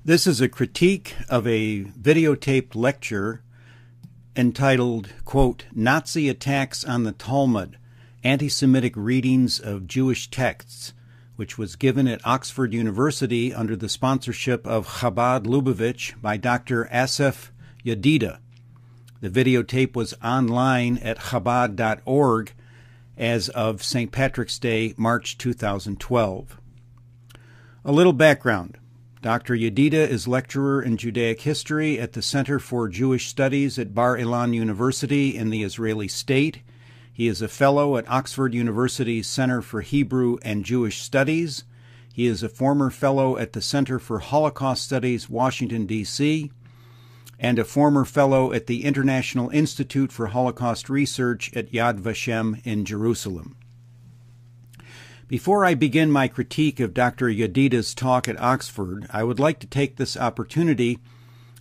This is a critique of a videotaped lecture entitled, quote, Nazi Attacks on the Talmud, Anti-Semitic Readings of Jewish Texts, which was given at Oxford University under the sponsorship of Chabad Lubavitch by Dr. Asaf Yedida. The videotape was online at chabad.org as of St. Patrick's Day, March 2012. A little background. Dr. Yedida is lecturer in Judaic history at the Center for Jewish Studies at Bar Ilan University in the Israeli state. He is a fellow at Oxford University's Center for Hebrew and Jewish Studies. He is a former fellow at the Center for Holocaust Studies, Washington, D.C., and a former fellow at the International Institute for Holocaust Research at Yad Vashem in Jerusalem. Before I begin my critique of Dr. Yedida's talk at Oxford, I would like to take this opportunity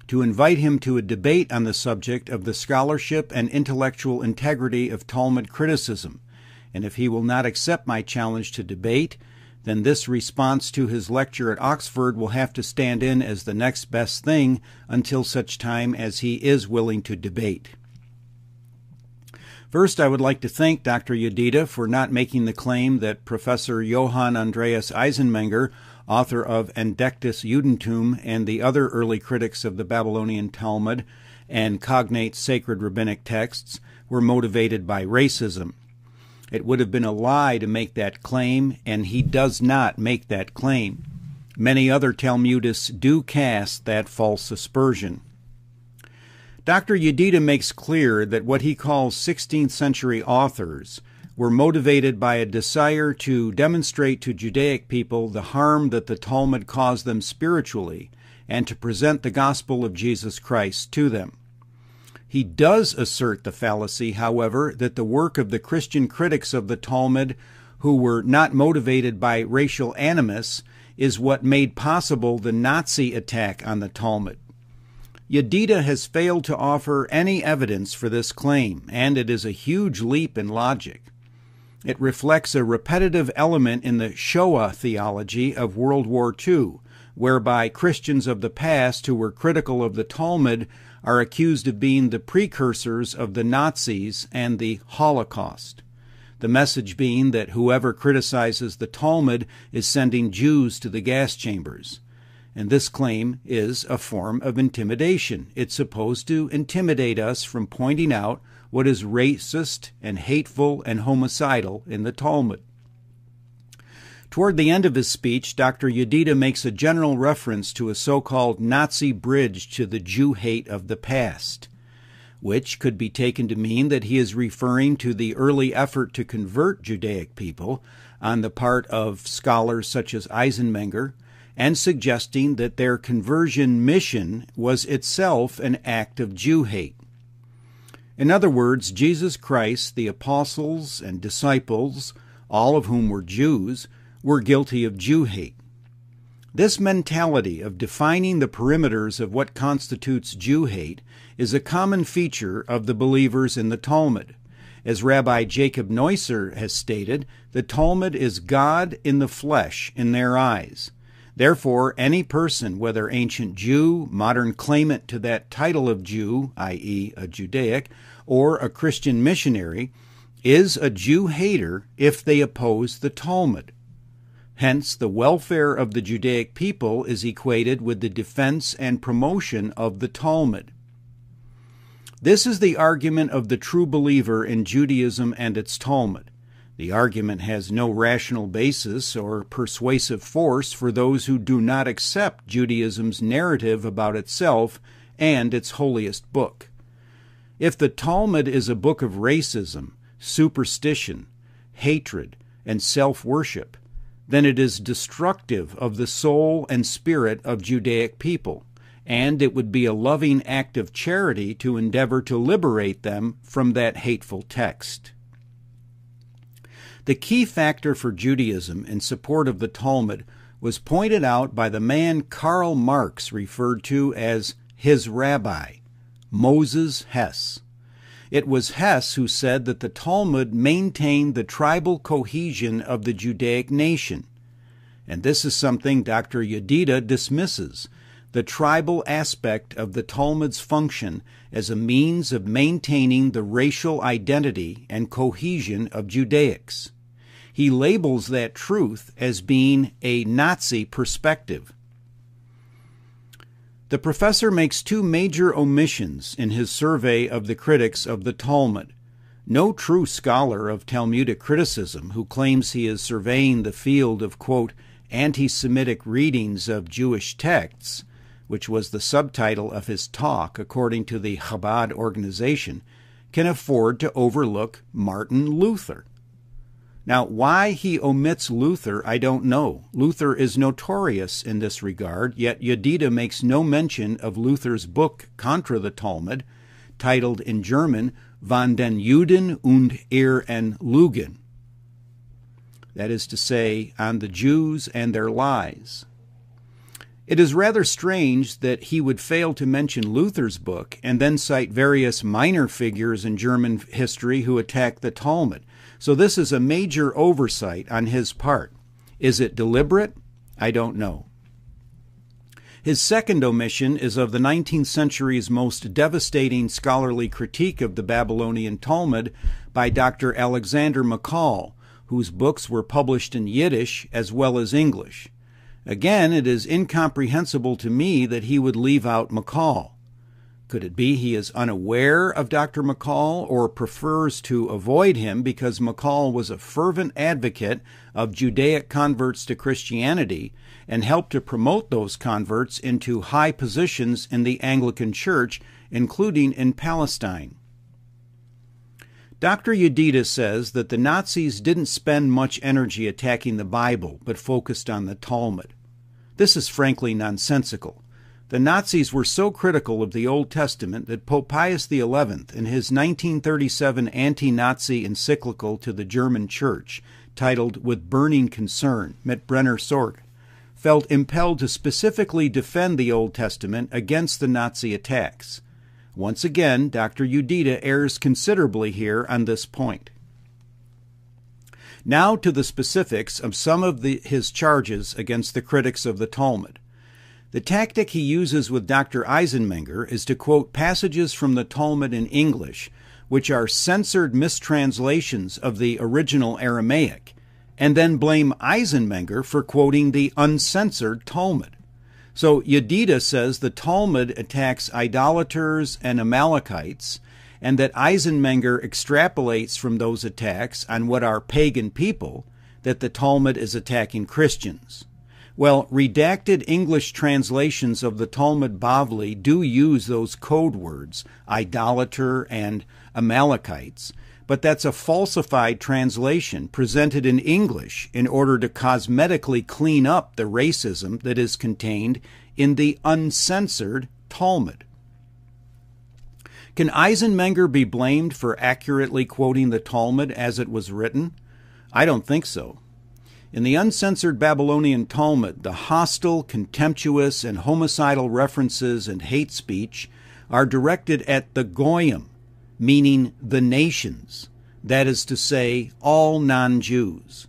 to invite him to a debate on the subject of the scholarship and intellectual integrity of Talmud criticism, and if he will not accept my challenge to debate, then this response to his lecture at Oxford will have to stand in as the next best thing until such time as he is willing to debate. First, I would like to thank Dr. Yedida for not making the claim that Professor Johann Andreas Eisenmenger, author of Entdecktes Judentum and the other early critics of the Babylonian Talmud and cognate sacred rabbinic texts, were motivated by racism. It would have been a lie to make that claim, and he does not make that claim. Many other Talmudists do cast that false aspersion. Dr. Yedida makes clear that what he calls 16th century authors were motivated by a desire to demonstrate to Judaic people the harm that the Talmud caused them spiritually and to present the gospel of Jesus Christ to them. He does assert the fallacy, however, that the work of the Christian critics of the Talmud who were not motivated by racial animus is what made possible the Nazi attack on the Talmud. Yedida has failed to offer any evidence for this claim, and it is a huge leap in logic. It reflects a repetitive element in the Shoah theology of World War II, whereby Christians of the past who were critical of the Talmud are accused of being the precursors of the Nazis and the Holocaust. The message being that whoever criticizes the Talmud is sending Jews to the gas chambers. And this claim is a form of intimidation. It's supposed to intimidate us from pointing out what is racist and hateful and homicidal in the Talmud. Toward the end of his speech, Dr. Yedida makes a general reference to a so-called Nazi bridge to the Jew hate of the past, which could be taken to mean that he is referring to the early effort to convert Judaic people on the part of scholars such as Eisenmenger, and suggesting that their conversion mission was itself an act of Jew hate. In other words, Jesus Christ, the apostles and disciples, all of whom were Jews, were guilty of Jew hate. This mentality of defining the perimeters of what constitutes Jew hate is a common feature of the believers in the Talmud. As Rabbi Jacob Neusser has stated, the Talmud is God in the flesh in their eyes. Therefore, any person, whether ancient Jew, modern claimant to that title of Jew, i.e. a Judaic, or a Christian missionary, is a Jew hater if they oppose the Talmud. Hence, the welfare of the Judaic people is equated with the defense and promotion of the Talmud. This is the argument of the true believer in Judaism and its Talmud. The argument has no rational basis or persuasive force for those who do not accept Judaism's narrative about itself and its holiest book. If the Talmud is a book of racism, superstition, hatred, and self-worship, then it is destructive of the soul and spirit of Judaic people, and it would be a loving act of charity to endeavor to liberate them from that hateful text. The key factor for Judaism in support of the Talmud was pointed out by the man Karl Marx referred to as his rabbi, Moses Hess. It was Hess who said that the Talmud maintained the tribal cohesion of the Judaic nation. And this is something Dr. Yedida dismisses. the tribal aspect of the Talmud's function as a means of maintaining the racial identity and cohesion of Judaics. He labels that truth as being a Nazi perspective. The professor makes two major omissions in his survey of the critics of the Talmud. No true scholar of Talmudic criticism who claims he is surveying the field of, quote, anti-Semitic readings of Jewish texts, which was the subtitle of his talk according to the Chabad organization, can afford to overlook Martin Luther. Now, why he omits Luther, I don't know. Luther is notorious in this regard, yet Yedida makes no mention of Luther's book contra the Talmud, titled in German, Von den Juden und ihren Lügen. That is to say, on the Jews and their lies. It is rather strange that he would fail to mention Luther's book and then cite various minor figures in German history who attacked the Talmud. So this is a major oversight on his part. Is it deliberate? I don't know. His second omission is of the 19th century's most devastating scholarly critique of the Babylonian Talmud by Dr. Alexander McCall, whose books were published in Yiddish as well as English. Again, it is incomprehensible to me that he would leave out McCall. Could it be he is unaware of Dr. McCall or prefers to avoid him because McCall was a fervent advocate of Judaic converts to Christianity and helped to promote those converts into high positions in the Anglican Church, including in Palestine? Dr. Yedida says that the Nazis didn't spend much energy attacking the Bible, but focused on the Talmud. This is frankly nonsensical. The Nazis were so critical of the Old Testament that Pope Pius XI, in his 1937 anti-Nazi encyclical to the German Church, titled With Burning Concern, Mit Brenner Sorge, felt impelled to specifically defend the Old Testament against the Nazi attacks. Once again, Dr. Yedida errs considerably here on this point. Now to the specifics of some of his charges against the critics of the Talmud. The tactic he uses with Dr. Eisenmenger is to quote passages from the Talmud in English, which are censored mistranslations of the original Aramaic, and then blame Eisenmenger for quoting the uncensored Talmud. So Yedida says the Talmud attacks idolaters and Amalekites, and that Eisenmenger extrapolates from those attacks on what are pagan people, that the Talmud is attacking Christians. Well, redacted English translations of the Talmud Bavli do use those code words, idolater and Amalekites, but that's a falsified translation presented in English in order to cosmetically clean up the racism that is contained in the uncensored Talmud. Can Eisenmenger be blamed for accurately quoting the Talmud as it was written? I don't think so. In the uncensored Babylonian Talmud, the hostile, contemptuous, and homicidal references and hate speech are directed at the Goyim, meaning the nations, that is to say, all non-Jews.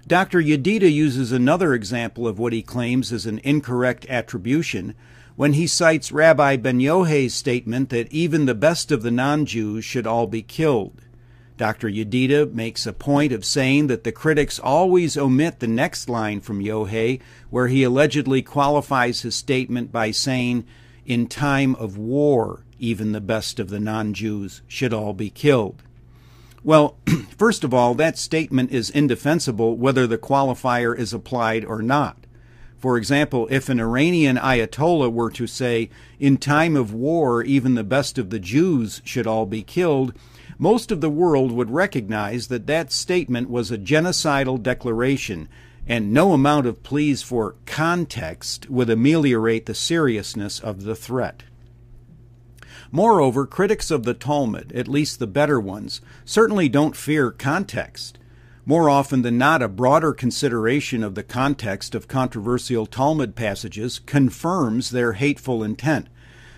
Dr. Yedida uses another example of what he claims is an incorrect attribution when he cites Rabbi Ben Yohei's statement that even the best of the non-Jews should all be killed. Dr. Yedida makes a point of saying that the critics always omit the next line from Yohei, where he allegedly qualifies his statement by saying, in time of war, even the best of the non-Jews should all be killed. Well, first of all, that statement is indefensible whether the qualifier is applied or not. For example, if an Iranian Ayatollah were to say, in time of war, even the best of the Jews should all be killed, most of the world would recognize that that statement was a genocidal declaration, and no amount of pleas for context would ameliorate the seriousness of the threat. Moreover, critics of the Talmud, at least the better ones, certainly don't fear context. More often than not, a broader consideration of the context of controversial Talmud passages confirms their hateful intent.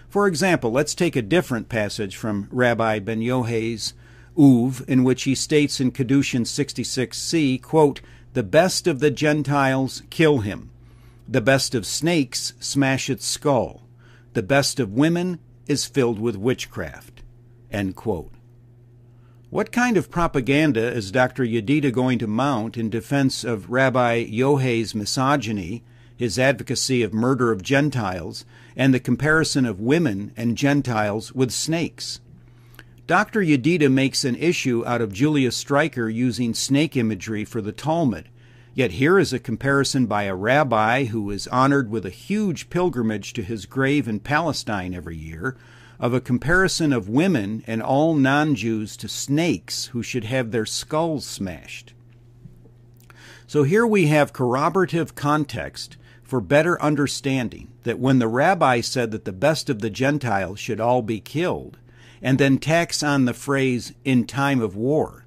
For example, let's take a different passage from Rabbi Ben Yohei's Uv, in which he states in Kedushin 66c, quote, the best of the Gentiles kill him. The best of snakes smash its skull. The best of women is filled with witchcraft." End quote. What kind of propaganda is Dr. Yedida going to mount in defense of Rabbi Yohei's misogyny, his advocacy of murder of Gentiles, and the comparison of women and Gentiles with snakes? Dr. Yedida makes an issue out of Julius Streicher using snake imagery for the Talmud, yet here is a comparison by a rabbi who is honored with a huge pilgrimage to his grave in Palestine every year, of a comparison of women and all non-Jews to snakes who should have their skulls smashed. So here we have corroborative context for better understanding that when the rabbi said that the best of the Gentiles should all be killed, and then tacks on the phrase, "in time of war,"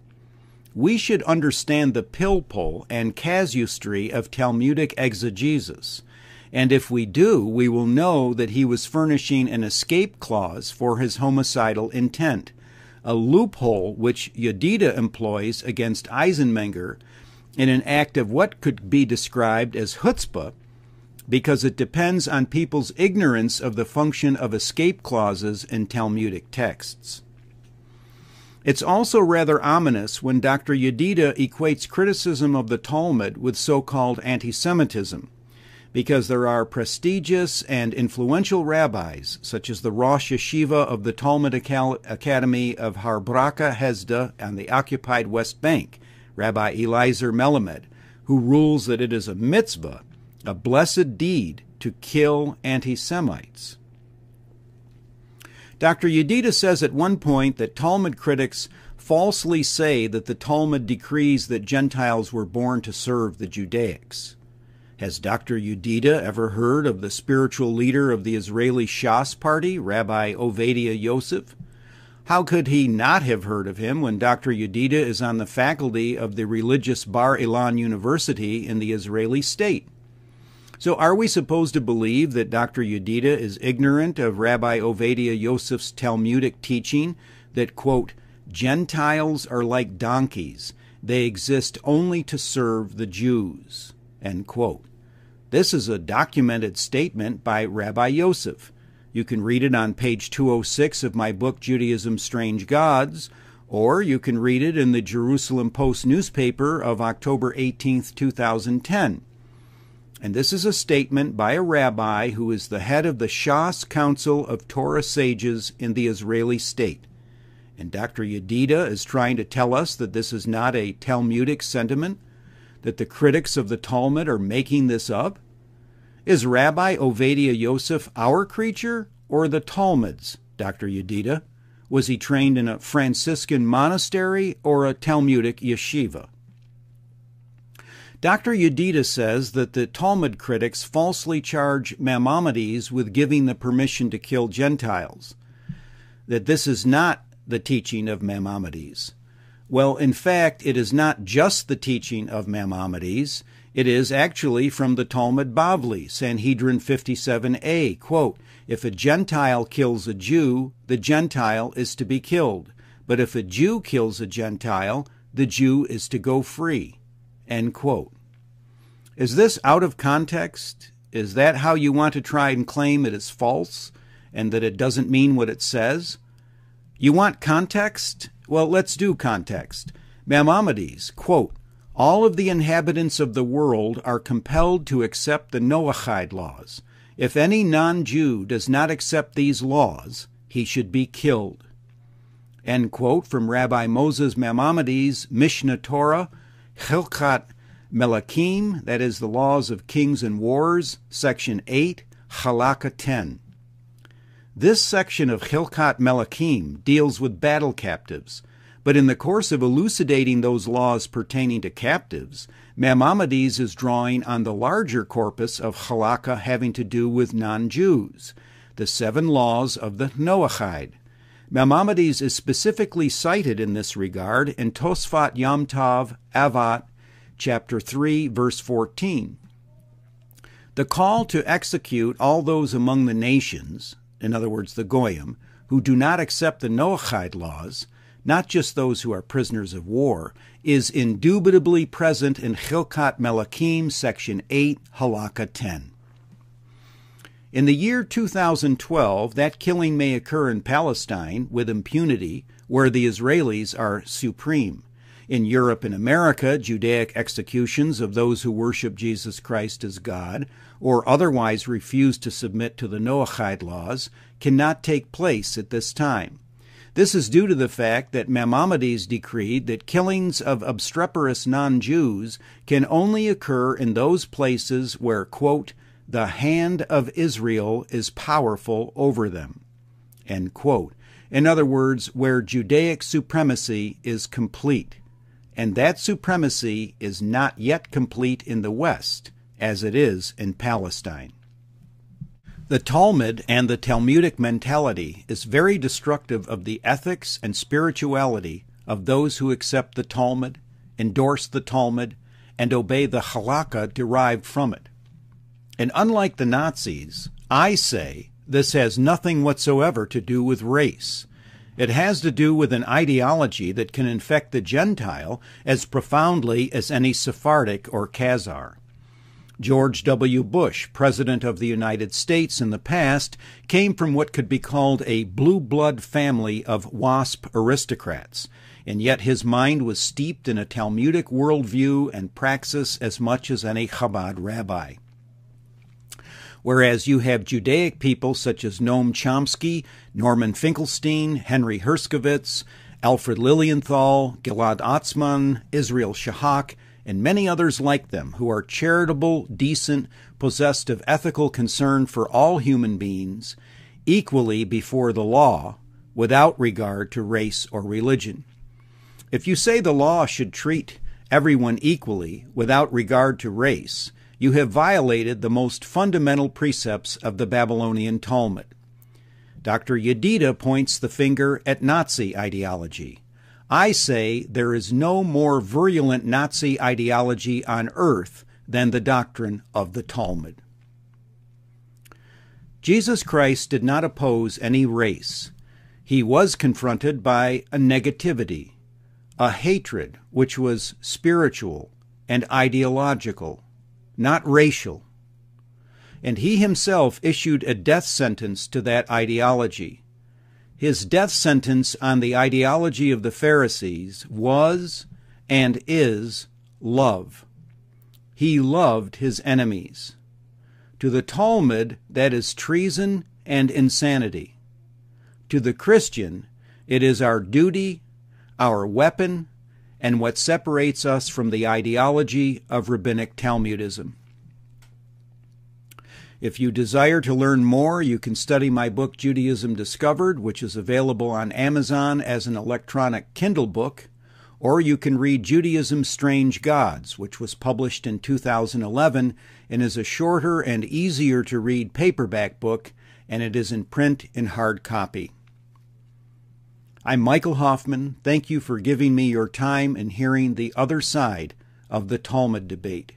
we should understand the pilpul and casuistry of Talmudic exegesis. And if we do, we will know that he was furnishing an escape clause for his homicidal intent, a loophole which Yedida employs against Eisenmenger in an act of what could be described as chutzpah, because it depends on people's ignorance of the function of escape clauses in Talmudic texts. It's also rather ominous when Dr. Yedida equates criticism of the Talmud with so-called anti-Semitism, because there are prestigious and influential rabbis, such as the Rosh Yeshiva of the Talmud Academy of Har Bracha Hesda on the occupied West Bank, Rabbi Eliezer Melamed, who rules that it is a mitzvah, a blessed deed, to kill anti-Semites. Dr. Yedida says at one point that Talmud critics falsely say that the Talmud decrees that Gentiles were born to serve the Judaics. Has Dr. Yedida ever heard of the spiritual leader of the Israeli Shas party, Rabbi Ovadia Yosef? How could he not have heard of him when Dr. Yedida is on the faculty of the religious Bar Ilan University in the Israeli state? So are we supposed to believe that Dr. Yedida is ignorant of Rabbi Ovadia Yosef's Talmudic teaching that, quote, "Gentiles are like donkeys. They exist only to serve the Jews," end quote. This is a documented statement by Rabbi Yosef. You can read it on page 206 of my book, Judaism's Strange Gods, or you can read it in the Jerusalem Post newspaper of October 18th, 2010. And this is a statement by a rabbi who is the head of the Shas Council of Torah Sages in the Israeli state. And Dr. Yedida is trying to tell us that this is not a Talmudic sentiment, that the critics of the Talmud are making this up? Is Rabbi Ovadia Yosef our creature or the Talmud's, Dr. Yedida? Was he trained in a Franciscan monastery or a Talmudic yeshiva? Dr. Yedida says that the Talmud critics falsely charge Maimonides with giving the permission to kill Gentiles, that this is not the teaching of Maimonides. Well, in fact, it is not just the teaching of Maimonides. It is actually from the Talmud Bavli, Sanhedrin 57a, quote, "If a Gentile kills a Jew, the Gentile is to be killed. But if a Jew kills a Gentile, the Jew is to go free," end quote. Is this out of context? Is that how you want to try and claim it is false and that it doesn't mean what it says? You want context? Well, let's do context. Maimonides, quote, "All of the inhabitants of the world are compelled to accept the Noahide laws. If any non-Jew does not accept these laws, he should be killed." End quote from Rabbi Moses Maimonides' Mishnah Torah, Chilkat Melachim, that is the laws of kings and wars, section 8, Halakha 10. This section of Chilkat Melachim deals with battle captives, but in the course of elucidating those laws pertaining to captives, Maimonides is drawing on the larger corpus of Halakha having to do with non-Jews, the 7 laws of the Noahide. Maimonides is specifically cited in this regard in Tosfot Yom Tov Avat, chapter 3, verse 14. The call to execute all those among the nations, in other words, the Goyim, who do not accept the Noahide laws, not just those who are prisoners of war, is indubitably present in Chilkat Melachim, section 8, halakha 10. In the year 2012, that killing may occur in Palestine with impunity, where the Israelis are supreme. In Europe and America, Judaic executions of those who worship Jesus Christ as God, or otherwise refuse to submit to the Noahide laws, cannot take place at this time. This is due to the fact that Maimonides decreed that killings of obstreperous non-Jews can only occur in those places where, quote, the hand of Israel is powerful over them, end quote. In other words, where Judaic supremacy is complete. And that supremacy is not yet complete in the West, as it is in Palestine. The Talmud and the Talmudic mentality is very destructive of the ethics and spirituality of those who accept the Talmud, endorse the Talmud, and obey the halakha derived from it. And unlike the Nazis, I say this has nothing whatsoever to do with race. It has to do with an ideology that can infect the Gentile as profoundly as any Sephardic or Khazar. George W. Bush, President of the United States in the past, came from what could be called a blue blood family of WASP aristocrats, and yet his mind was steeped in a Talmudic worldview and praxis as much as any Chabad rabbi. Whereas you have Judaic people such as Noam Chomsky, Norman Finkelstein, Henry Herskovitz, Alfred Lilienthal, Gilad Atzmon, Israel Shahak, and many others like them who are charitable, decent, possessed of ethical concern for all human beings, equally before the law, without regard to race or religion. If you say the law should treat everyone equally without regard to race, you have violated the most fundamental precepts of the Babylonian Talmud. Dr. Yedida points the finger at Nazi ideology. I say there is no more virulent Nazi ideology on earth than the doctrine of the Talmud. Jesus Christ did not oppose any race. He was confronted by a negativity, a hatred which was spiritual and ideological, not racial. And he himself issued a death sentence to that ideology. His death sentence on the ideology of the Pharisees was and is love. He loved his enemies. To the Talmud, that is treason and insanity. To the Christian, it is our duty, our weapon, and what separates us from the ideology of rabbinic Talmudism. If you desire to learn more, you can study my book, Judaism Discovered, which is available on Amazon as an electronic Kindle book, or you can read Judaism's Strange Gods, which was published in 2011 and is a shorter and easier to read paperback book, and it is in print in hard copy. I'm Michael Hoffman. Thank you for giving me your time and hearing the other side of the Talmud debate.